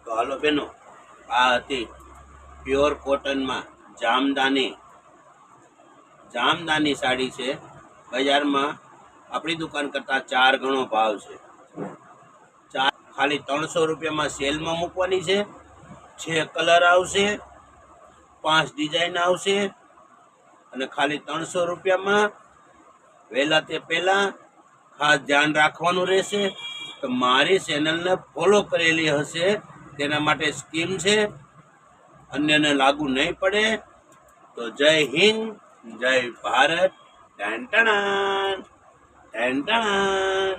તો હાલો બેનો, આ હતી પ્યોર કોટનમાં જામદાની સાડી છે। બજારમાં આપણી દુકાન કરતાં 4 ગણો ભાવ છે। ખાલી 300 રૂપિયામાં સેલમાં મૂકવાની છે। 6 કલર આવશે, 5 ડિઝાઇન આવશે અને ખાલી 300 રૂપિયામાં। વહેલા તે પહેલાં ખાસ ધ્યાન રાખવાનું રહેશે તો મારી ચેનલને ફોલો કરેલી હશે તેના માટે સ્કીમ છે, અન્યને લાગુ નહીં પડે। તો જય હિન્દ, જય Bharat. Ten ten ten ten.